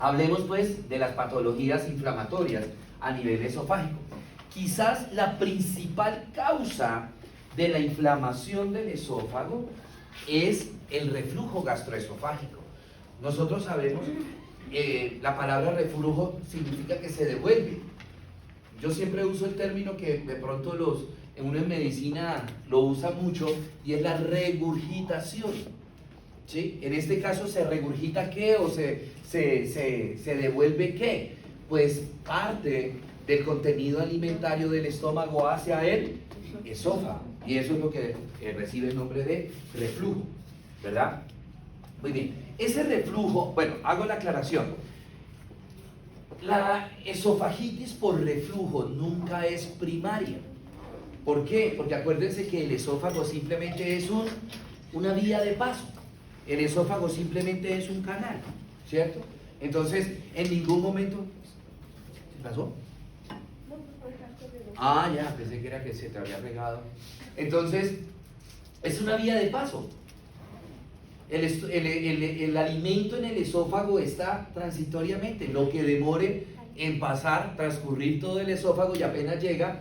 Hablemos pues de las patologías inflamatorias a nivel esofágico. Quizás la principal causa de la inflamación del esófago es el reflujo gastroesofágico. Nosotros sabemos, la palabra reflujo significa que se devuelve. Yo siempre uso el término que de pronto uno en medicina lo usa mucho, y es la regurgitación. ¿Sí? En este caso, ¿se regurgita qué o se devuelve qué? Pues parte del contenido alimentario del estómago hacia el esófago, y eso es lo que recibe el nombre de reflujo, ¿verdad? Muy bien, ese reflujo, bueno, hago la aclaración. La esofagitis por reflujo nunca es primaria. ¿Por qué? Porque acuérdense que el esófago simplemente es una vía de paso. El esófago simplemente es un canal, ¿cierto? Entonces, en ningún momento... ¿Qué pasó? Ah, ya, pensé que era que se te había pegado. Entonces, es una vía de paso. El alimento en el esófago está transitoriamente. Lo que demore en pasar, transcurrir todo el esófago, y apenas llega,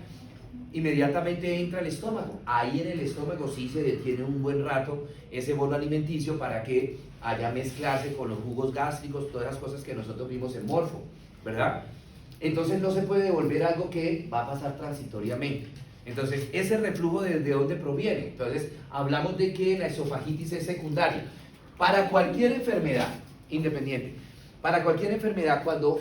inmediatamente entra al estómago. Ahí en el estómago sí se detiene un buen rato ese bolo alimenticio para que haya mezclarse con los jugos gástricos, todas las cosas que nosotros vimos en Morfo, ¿verdad? Entonces no se puede devolver algo que va a pasar transitoriamente. Entonces, ese reflujo, ¿de dónde proviene? Entonces, hablamos de que la esofagitis es secundaria. Para cualquier enfermedad, independiente, para cualquier enfermedad, cuando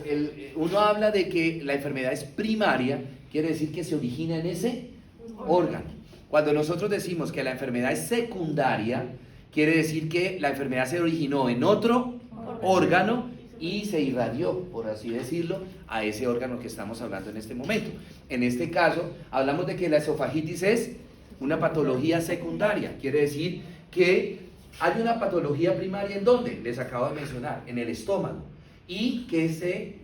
uno habla de que la enfermedad es primaria, quiere decir que se origina en ese órgano. Cuando nosotros decimos que la enfermedad es secundaria, quiere decir que la enfermedad se originó en otro órgano y se irradió, por así decirlo, a ese órgano que estamos hablando en este momento. En este caso, hablamos de que la esofagitis es una patología secundaria, quiere decir que hay una patología primaria. ¿En dónde? Les acabo de mencionar, en el estómago, y que se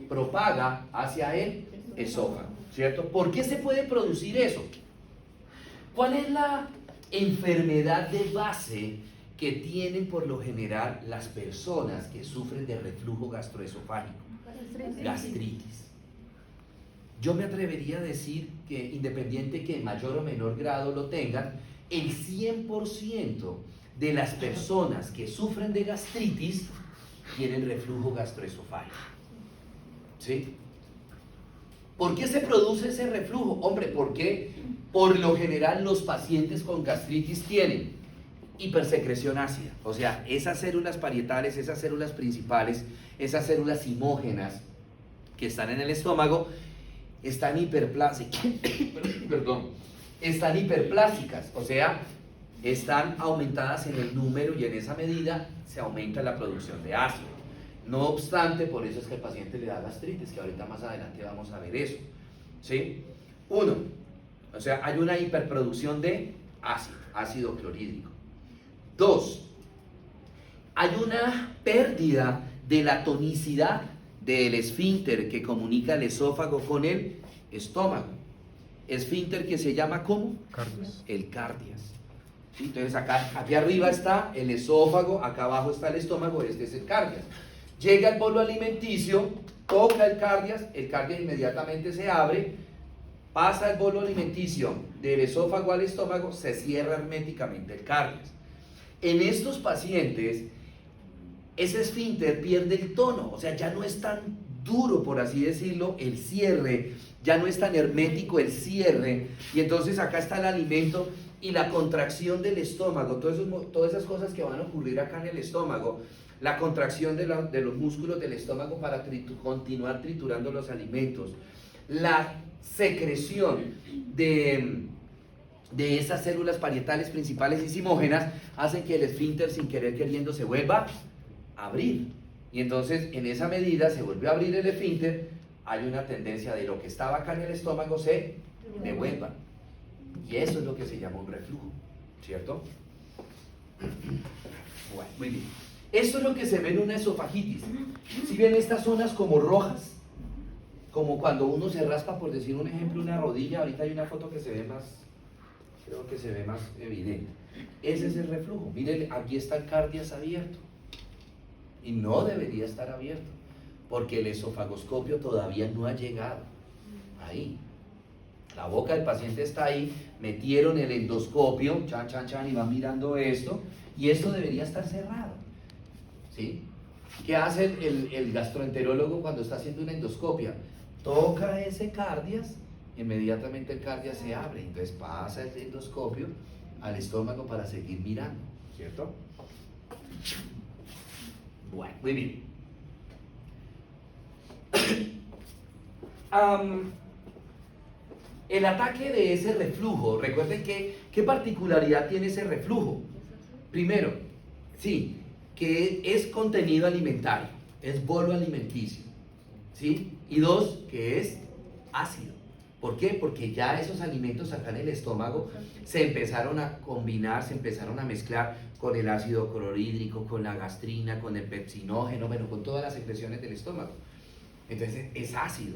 propaga hacia el esófago, ¿cierto? ¿Por qué se puede producir eso? ¿Cuál es la enfermedad de base que tienen por lo general las personas que sufren de reflujo gastroesofágico? Gastritis. Yo me atrevería a decir que, independiente que en mayor o menor grado lo tengan, el 100% de las personas que sufren de gastritis tienen reflujo gastroesofágico. ¿Sí? ¿Por qué se produce ese reflujo? Hombre, porque por lo general los pacientes con gastritis tienen hipersecreción ácida, o sea, esas células parietales, esas células principales, esas células imógenas que están en el estómago, están hiperplásicas, están hiperplásicas, o sea, están aumentadas en el número, y en esa medida se aumenta la producción de ácido. No obstante, por eso es que el paciente le da gastritis, que ahorita más adelante vamos a ver eso, ¿sí? Uno, o sea, hay una hiperproducción de ácido clorhídrico. Dos, hay una pérdida de la tonicidad del esfínter que comunica el esófago con el estómago. Esfínter que se llama ¿cómo? Cardias. El cardias. ¿Sí? Entonces aquí arriba está el esófago, acá abajo está el estómago, este es el cardias. Llega el bolo alimenticio, toca el cardias inmediatamente se abre, pasa el bolo alimenticio del esófago al estómago, se cierra herméticamente el cardias. En estos pacientes, ese esfínter pierde el tono, o sea, ya no es tan duro, por así decirlo, el cierre, ya no es tan hermético el cierre, y entonces acá está el alimento y la contracción del estómago, todas esas cosas que van a ocurrir acá en el estómago, la contracción de los músculos del estómago para continuar triturando los alimentos, la secreción de esas células parietales principales y simógenas, hacen que el esfínter, sin querer queriendo, se vuelva a abrir. Y entonces, en esa medida, se vuelve a abrir el esfínter, hay una tendencia de lo que estaba acá en el estómago se devuelva. Y eso es lo que se llama un reflujo, ¿cierto? Bueno, muy bien. Esto es lo que se ve en una esofagitis. Si ven estas zonas como rojas, como cuando uno se raspa, por decir un ejemplo, una rodilla, ahorita hay una foto que se ve más, creo que se ve más evidente. Ese es el reflujo. Miren, aquí está el cardias abierto. Y no debería estar abierto. porque el esofagoscopio todavía no ha llegado ahí. La boca del paciente está ahí, metieron el endoscopio, chan, chan, chan, y van mirando esto, y esto debería estar cerrado, ¿sí? ¿Qué hace el gastroenterólogo cuando está haciendo una endoscopia? Toca ese cardias, inmediatamente el cardias se abre, entonces pasa el endoscopio al estómago para seguir mirando, ¿cierto? Bueno, muy bien. El ataque de ese reflujo, recuerden que, ¿qué particularidad tiene ese reflujo? Primero, sí, que es contenido alimentario, es bolo alimenticio, ¿sí? Y dos, que es ácido. ¿Por qué? Porque ya esos alimentos acá en el estómago se empezaron a combinar, se empezaron a mezclar con el ácido clorhídrico, con la gastrina, con el pepsinógeno, bueno, con todas las secreciones del estómago. Entonces es ácido.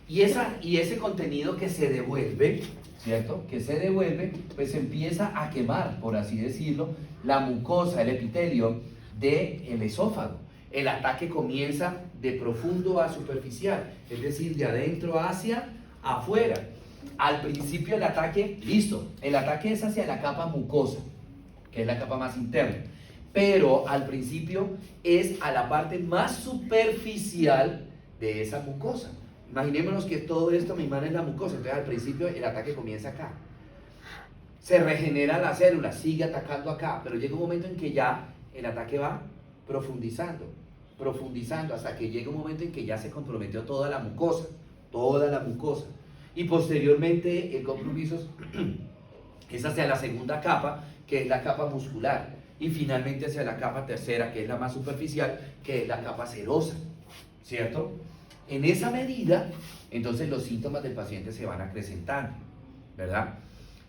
Y ese contenido que se devuelve, ¿cierto? Que se devuelve, pues empieza a quemar, por así decirlo, la mucosa, el epitelio del esófago. El ataque comienza de profundo a superficial, es decir, de adentro hacia afuera. Al principio el ataque, listo, el ataque es hacia la capa mucosa, que es la capa más interna, pero al principio es a la parte más superficial de esa mucosa. Imaginémonos que todo esto, mi mano es la mucosa, entonces al principio el ataque comienza acá. Se regenera la célula, sigue atacando acá, pero llega un momento en que ya el ataque va profundizando, hasta que llega un momento en que ya se comprometió toda la mucosa, y posteriormente el compromiso es hacia la segunda capa, que es la capa muscular, y finalmente hacia la capa tercera, que es la más superficial, que es la capa serosa, ¿cierto? En esa medida, entonces los síntomas del paciente se van acrecentando, ¿verdad?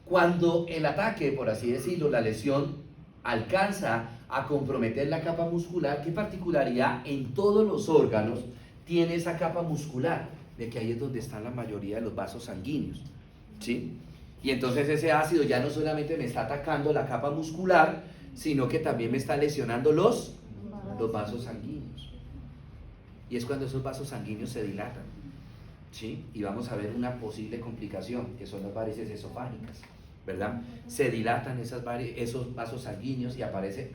Cuando el ataque, por así decirlo, la lesión alcanza a comprometer la capa muscular, ¿qué particularidad en todos los órganos tiene esa capa muscular? De que ahí es donde están la mayoría de los vasos sanguíneos, ¿sí? Y entonces ese ácido ya no solamente me está atacando la capa muscular, sino que también me está lesionando los vasos sanguíneos. Y es cuando esos vasos sanguíneos se dilatan, ¿sí? Y vamos a ver una posible complicación, que son las varices esofágicas, ¿verdad? Se dilatan esos vasos sanguíneos y aparece,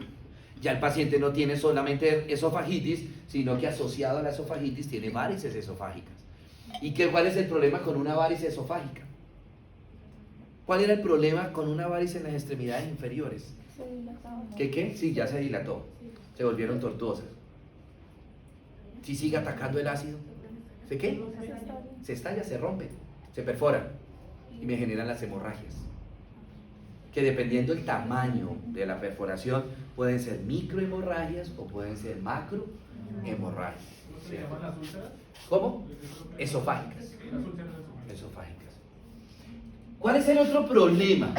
ya el paciente no tiene solamente esofagitis, sino que asociado a la esofagitis tiene varices esofágicas. ¿Y cuál es el problema con una varice esofágica? ¿Cuál era el problema con una varice en las extremidades inferiores? Se dilataba. ¿Qué? Sí, ya se dilató, se volvieron tortuosas. Si sigue atacando el ácido, ¿se qué? Se estalla, se rompe, se perfora y me generan las hemorragias. Que dependiendo del tamaño de la perforación, pueden ser microhemorragias o pueden ser macrohemorragias. ¿Cómo se llaman las úlceras? ¿Cómo? Esofágicas. Las úlceras Esofágicas. ¿Cuál es el otro problema?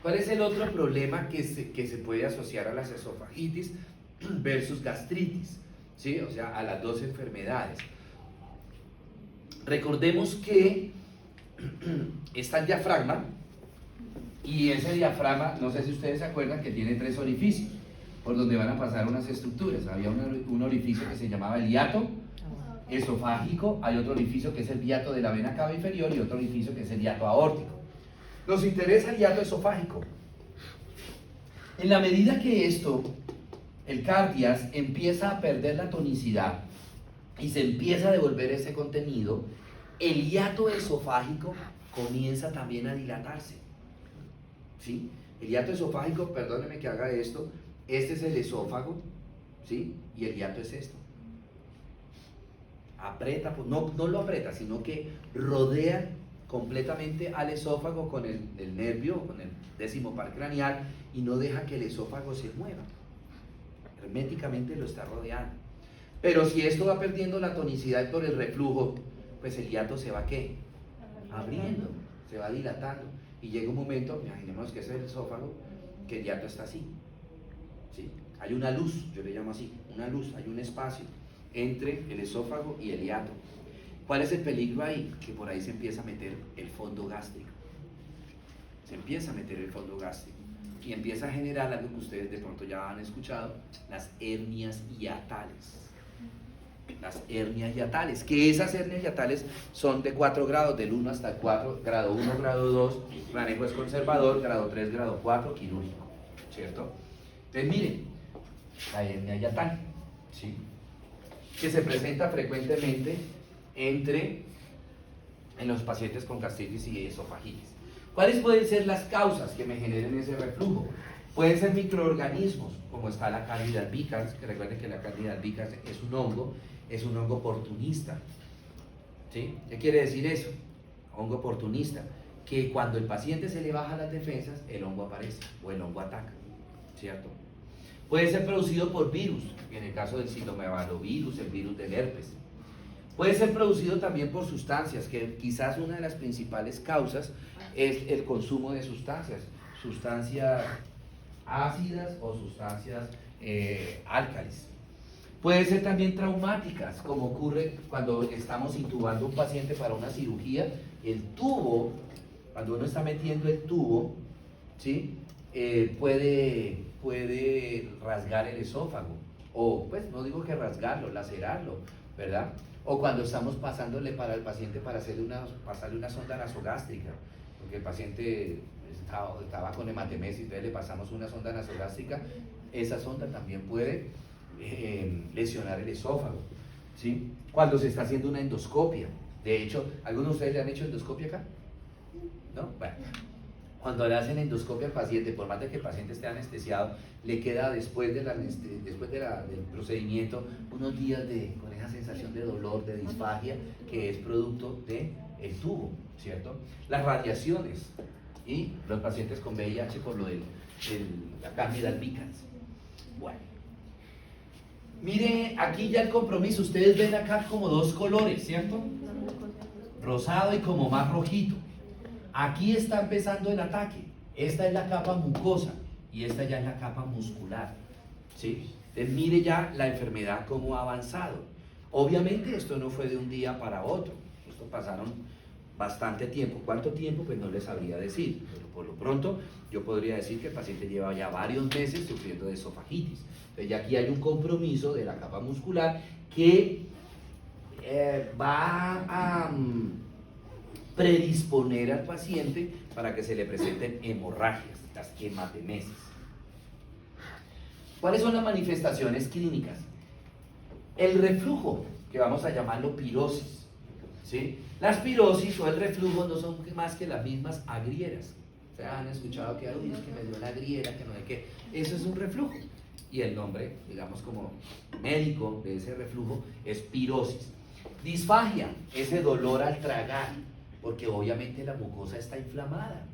¿Cuál es el otro problema que se puede asociar a las esofagitis versus gastritis? ¿Sí? O sea, a las dos enfermedades. Recordemos que está el diafragma, y ese diafragma, no sé si ustedes se acuerdan que tiene 3 orificios por donde van a pasar unas estructuras. Había un orificio que se llamaba el hiato esofágico, hay otro orificio que es el hiato de la vena cava inferior y otro orificio que es el hiato aórtico. Nos interesa el hiato esofágico. En la medida que el cardias empieza a perder la tonicidad y se empieza a devolver ese contenido, el hiato esofágico comienza también a dilatarse, ¿sí? El hiato esofágico, perdónenme que haga esto, este es el esófago, ¿sí? Y el hiato es esto. Aprieta, pues no lo aprieta, sino que rodea completamente al esófago con el nervio, con el 10º par craneal, y no deja que el esófago se mueva. Herméticamente lo está rodeando. Pero si esto va perdiendo la tonicidad por el reflujo, pues el hiato se va ¿qué? Abriendo, se va dilatando. Y llega un momento, imaginemos que ese es el esófago, que el hiato está así, ¿sí? Hay una luz, yo le llamo así, una luz, hay un espacio entre el esófago y el hiato. ¿Cuál es el peligro ahí? Que por ahí se empieza a meter el fondo gástrico. Se empieza a meter el fondo gástrico y empieza a generar algo que ustedes de pronto ya han escuchado, las hernias hiatales. las hernias hiatales, que esas hernias hiatales son de 4 grados, del 1 hasta el 4, grado 1, grado 2, manejo es conservador, grado 3, grado 4, quirúrgico, ¿cierto? Entonces miren, la hernia hiatal, ¿sí?, que se presenta frecuentemente en los pacientes con gastritis y esofagitis. ¿Cuáles pueden ser las causas que me generen ese reflujo? Pueden ser microorganismos, como está la Candida albicans, que recuerden que la Candida albicans es un hongo oportunista. ¿Sí? ¿Qué quiere decir eso? Hongo oportunista, que cuando el paciente se le baja las defensas, el hongo aparece o el hongo ataca, ¿cierto? Puede ser producido por virus, en el caso del citomegalovirus, el virus del herpes. Puede ser producido también por sustancias, que quizás una de las principales causas es el consumo de sustancias ácidas o sustancias álcalis. Puede ser también traumáticas, como ocurre cuando estamos intubando a un paciente para una cirugía. El tubo, cuando uno está metiendo el tubo, ¿sí?, puede rasgar el esófago, o pues no digo que rasgarlo, lacerarlo, ¿verdad? O cuando estamos pasándole para el paciente para pasarle una sonda nasogástrica, porque el paciente estaba con hematemesis, entonces le pasamos una sonda nasogástrica, esa sonda también puede lesionar el esófago, ¿sí? Cuando se está haciendo una endoscopia, de hecho, ¿algunos de ustedes le han hecho endoscopia acá? ¿No? Bueno, cuando le hacen endoscopia al paciente, por más de que el paciente esté anestesiado, le queda después del procedimiento unos días con esa sensación de dolor, de disfagia, que es producto del tubo, ¿cierto? Las radiaciones y los pacientes con VIH por lo de la Candida albicans. Bueno, mire aquí ya el compromiso. Ustedes ven acá como dos colores, ¿cierto? Rosado y como más rojito. Aquí está empezando el ataque. Esta es la capa mucosa y esta ya es la capa muscular, ¿sí? Entonces mire ya la enfermedad cómo ha avanzado. Obviamente esto no fue de un día para otro, esto pasaron bastante tiempo. ¿Cuánto tiempo? Pues no les sabría decir, pero por lo pronto yo podría decir que el paciente lleva ya varios meses sufriendo de esofagitis. Entonces ya aquí hay un compromiso de la capa muscular que va a predisponer al paciente para que se le presenten hemorragias, las hematemesis. ¿Cuáles son las manifestaciones clínicas? El reflujo, que vamos a llamarlo pirosis, ¿sí? Las pirosis o el reflujo no son más que las mismas agrieras. O sea, han escuchado que, uy, es que me dio una agriera, que no sé qué. Eso es un reflujo. Y el nombre, digamos como médico de ese reflujo, es pirosis. Disfagia, ese dolor al tragar, porque obviamente la mucosa está inflamada,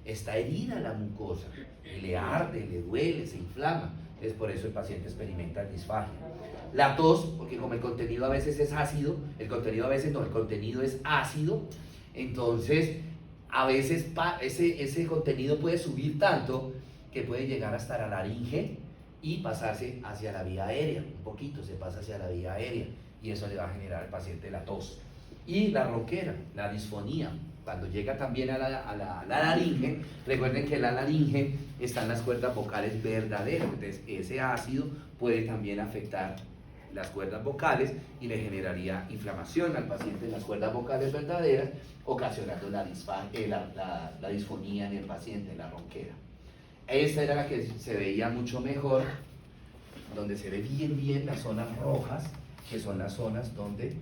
está herida la mucosa, le arde, le duele, se inflama. Es por eso el paciente experimenta disfagia. La tos, porque como el contenido a veces es ácido, el contenido es ácido, entonces a veces ese contenido puede subir tanto que puede llegar hasta la laringe y pasarse hacia la vía aérea, un poquito se pasa hacia la vía aérea y eso le va a generar al paciente la tos. Y la ronquera, la disfonía, cuando llega también a la laringe, recuerden que en la laringe están las cuerdas vocales verdaderas, entonces ese ácido puede también afectar las cuerdas vocales y le generaría inflamación al paciente en las cuerdas vocales verdaderas, ocasionando la disfonía en el paciente, la ronquera. Esta era la que se veía mucho mejor, donde se ve bien las zonas rojas, que son las zonas donde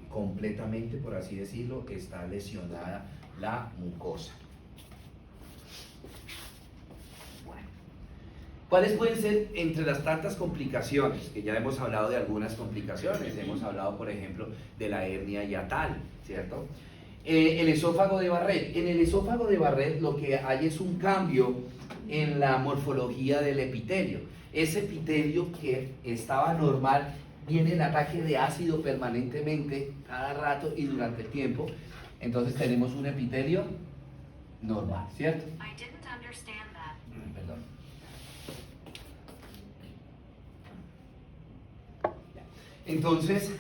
completamente, por así decirlo, está lesionada la mucosa. Bueno, ¿cuáles pueden ser entre las tantas complicaciones? Que ya hemos hablado de algunas complicaciones, hemos hablado, por ejemplo, de la hernia hiatal, ¿cierto? El esófago de Barrett. En el esófago de Barrett lo que hay es un cambio en la morfología del epitelio. Ese epitelio que estaba normal, viene el ataque de ácido permanentemente, cada rato y durante el tiempo. Entonces tenemos un epitelio normal, ¿cierto? Perdón. Entonces,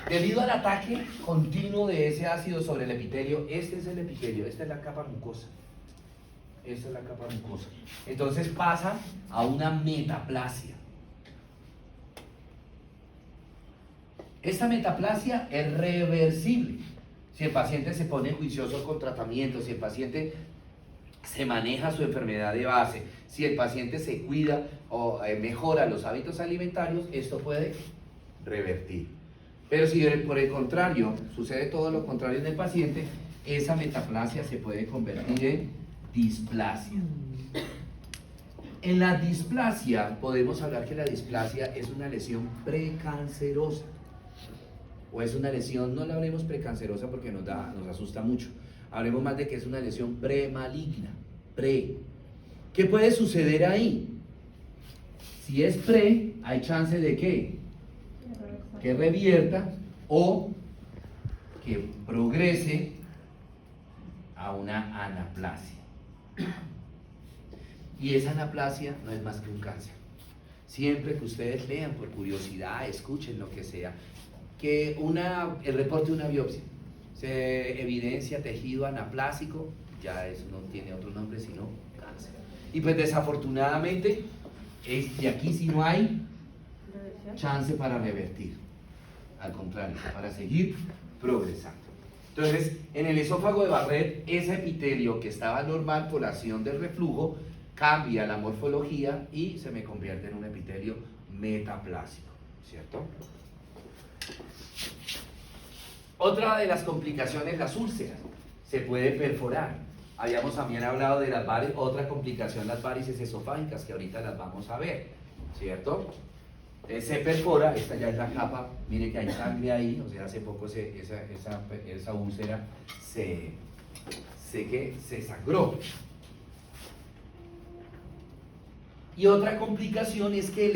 debido al ataque continuo de ese ácido sobre el epitelio, este es el epitelio, esta es la capa mucosa. Esta es la capa mucosa. Entonces pasa a una metaplasia. Esta metaplasia es reversible. Si el paciente se pone juicioso con tratamiento, si el paciente se maneja su enfermedad de base, si el paciente se cuida o mejora los hábitos alimentarios, esto puede revertir. Pero si por el contrario sucede todo lo contrario en el paciente, esa metaplasia se puede convertir en displasia. En la displasia podemos hablar que la displasia es una lesión precancerosa. O es una lesión, no la hablemos precancerosa porque nos asusta mucho. Hablemos más de que es una lesión premaligna. ¿Qué puede suceder ahí? Si es pre, hay chance de ¿qué? Que revierta o que progrese a una anaplasia. Y esa anaplasia no es más que un cáncer. Siempre que ustedes lean por curiosidad, escuchen lo que sea, que el reporte de una biopsia se evidencia tejido anaplásico, ya eso no tiene otro nombre sino cáncer. Y pues desafortunadamente, de aquí sí no hay chance para revertir, al contrario, para seguir progresando. Entonces, en el esófago de Barrett, ese epitelio que estaba normal por acción del reflujo, cambia la morfología y se me convierte en un epitelio metaplásico, ¿cierto? Otra de las complicaciones, las úlceras, se puede perforar. Habíamos también hablado de las varices, otra complicación, las varices esofágicas, que ahorita las vamos a ver, ¿cierto? Se perfora, esta ya es la capa, mire que hay sangre ahí, o sea, hace poco esa úlcera se sangró. Y otra complicación es que el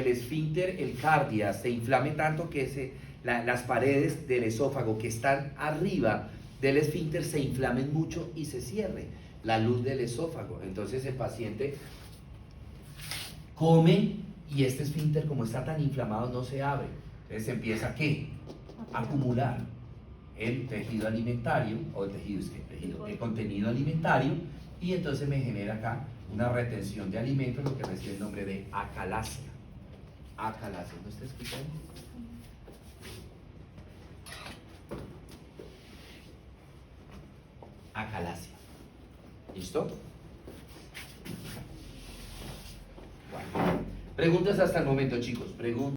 esfínter, el cardia, se inflame tanto que las paredes del esófago que están arriba del esfínter se inflamen mucho y se cierre la luz del esófago. Entonces el paciente come y este esfínter, como está tan inflamado, no se abre. Entonces empieza ¿qué? A acumular el tejido alimentario, o el contenido alimentario, y entonces me genera acá una retención de alimentos, lo que recibe el nombre de acalasia. Acalasia, ¿no está escuchando? Acalasia. ¿Listo? Bueno. Preguntas hasta el momento, chicos.